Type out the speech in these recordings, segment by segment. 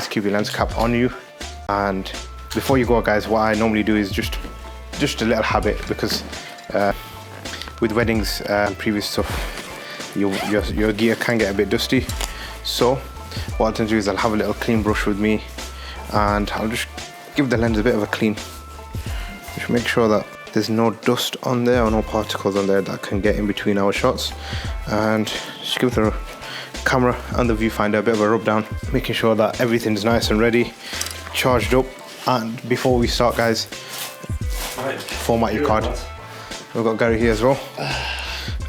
always keep your lens cap on you. And before you go, guys, what I normally do is just a little habit, because with weddings and previous stuff, your gear can get a bit dusty. So what I'll tend to do is I'll have a little clean brush with me, and I'll just give the lens a bit of a clean. Just make sure that there's no dust on there or no particles on there that can get in between our shots, and just give the camera and the viewfinder a bit of a rub down, making sure that everything's nice and ready, charged up. And before we start, guys, format your card. We've got Gary here as well,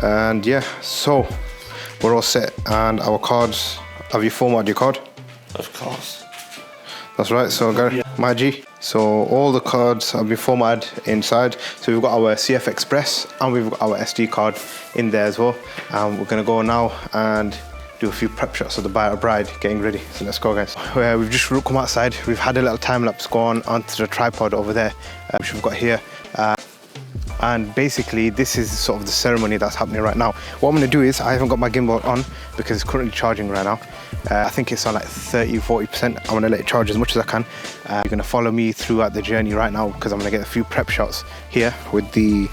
and yeah, so we're all set. And our cards, have you formatted your card? Of course. That's right. So Gary, my G. So all the cards have been formatted inside. So we've got our CF Express and we've got our SD card in there as well. And we're gonna go now and do a few prep shots of the bride getting ready. So let's go, guys. We've just come outside. We've had a little time lapse go on onto the tripod over there, which we've got here. And basically this is sort of the ceremony that's happening right now. What I'm going to do is, I haven't got my gimbal on because it's currently charging right now. I think it's on like 30-40%. I'm going to let it charge as much as I can. You're going to follow me throughout the journey right now, because I'm going to get a few prep shots here with the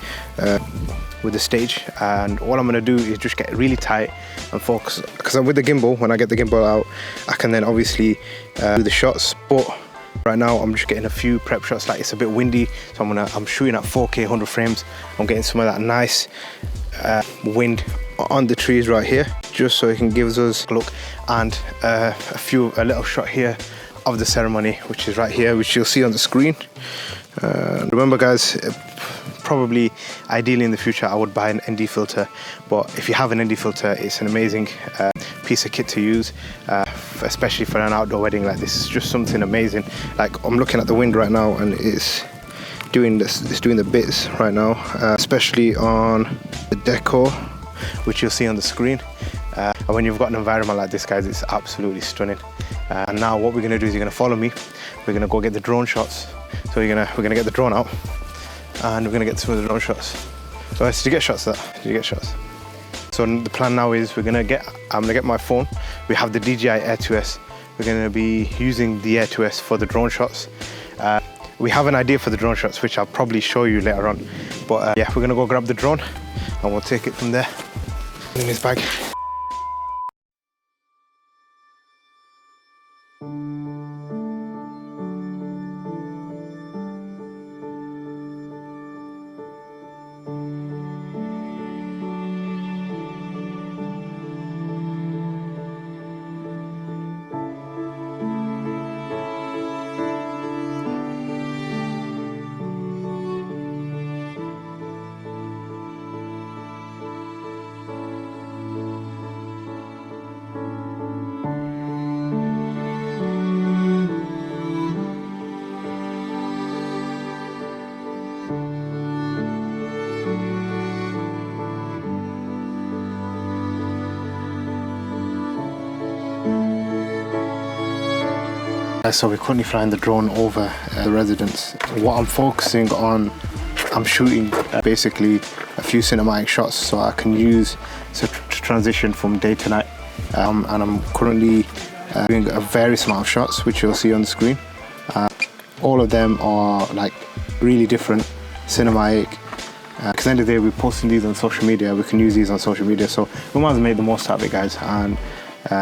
stage. And all I'm going to do is just get really tight and focus, because with the gimbal, when I get the gimbal out, I can then obviously do the shots. But right now I'm just getting a few prep shots. Like, it's a bit windy, so I'm shooting at 4K 100 frames. I'm getting some of that nice wind on the trees right here, just so it can give us a look. And a little shot here of the ceremony, which is right here, which you'll see on the screen. Remember, guys, probably ideally in the future I would buy an ND filter, but if you have an ND filter, it's an amazing piece of kit to use, especially for an outdoor wedding like this. It's just something amazing. Like, I'm looking at the wind right now and it's doing the bits right now, especially on the decor, which you'll see on the screen. And when you've got an environment like this, guys, it's absolutely stunning. And now what we're going to do is, you're going to follow me. We're going to go get the drone shots. So we're gonna get the drone out, and we're gonna get some of the drone shots. So did you get shots of that? Did you get shots? So the plan now is I'm gonna get my phone. We have the DJI Air 2S. We're gonna be using the Air 2S for the drone shots. We have an idea for the drone shots, which I'll probably show you later on. But yeah, we're gonna go grab the drone and we'll take it from there. In this bag. So we're currently flying the drone over the residence. What I'm focusing on, I'm shooting basically a few cinematic shots so I can use to transition from day to night. And I'm currently doing a various amount of shots, which you'll see on the screen. All of them are like really different, cinematic. Because at the end of the day, we're posting these on social media. We can use these on social media, so we might as well make the most out of it, guys. And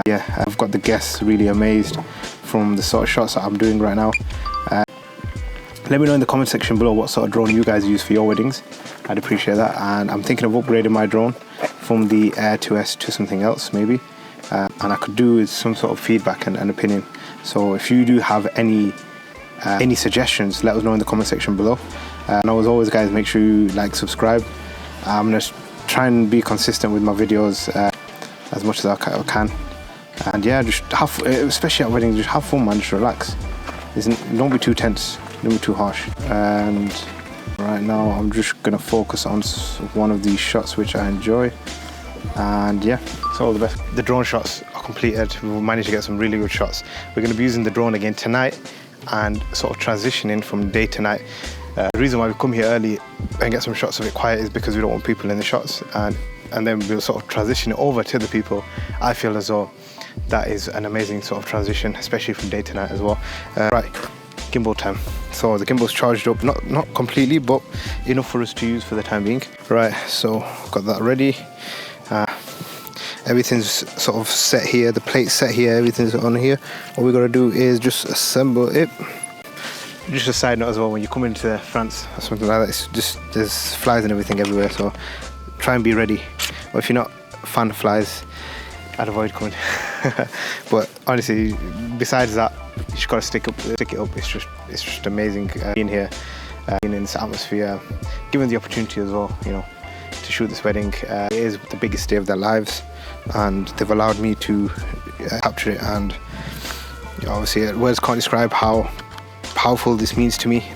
yeah, I've got the guests really amazed from the sort of shots that I'm doing right now. Let me know in the comment section below what sort of drone you guys use for your weddings. I'd appreciate that. And I'm thinking of upgrading my drone from the Air 2S to something else, maybe. And I could do with some sort of feedback and opinion. So if you do have any suggestions, let us know in the comment section below. And as always, guys, make sure you like, subscribe. I'm gonna try and be consistent with my videos as much as I can. And yeah, just have, especially at weddings, just have fun, man. Just relax. Don't be too tense. Don't be too harsh. And right now, I'm just gonna focus on one of these shots which I enjoy. And yeah, so all the best. The drone shots are completed. We've managed to get some really good shots. We're gonna be using the drone again tonight and sort of transitioning from day to night. The reason why we come here early and get some shots of it quiet is because we don't want people in the shots, and then we'll sort of transition it over to the people. I feel as though that is an amazing sort of transition, especially from day to night as well. Right, gimbal time. So the gimbal's charged up, not completely, but enough for us to use for the time being. Right, so got that ready. Everything's sort of set here, the plate's set here, everything's on here. All we gotta do is just assemble it. Just a side note as well, when you come into France or something like that, it's just, there's flies and everything everywhere, so try and be ready. Or if you're not a fan of flies, I'd avoid coming. But honestly, besides that, you just gotta stick it up. It's just amazing being here, being in this atmosphere, given the opportunity as well, you know, to shoot this wedding. It is the biggest day of their lives, and they've allowed me to capture it. And obviously, words can't describe how powerful this means to me.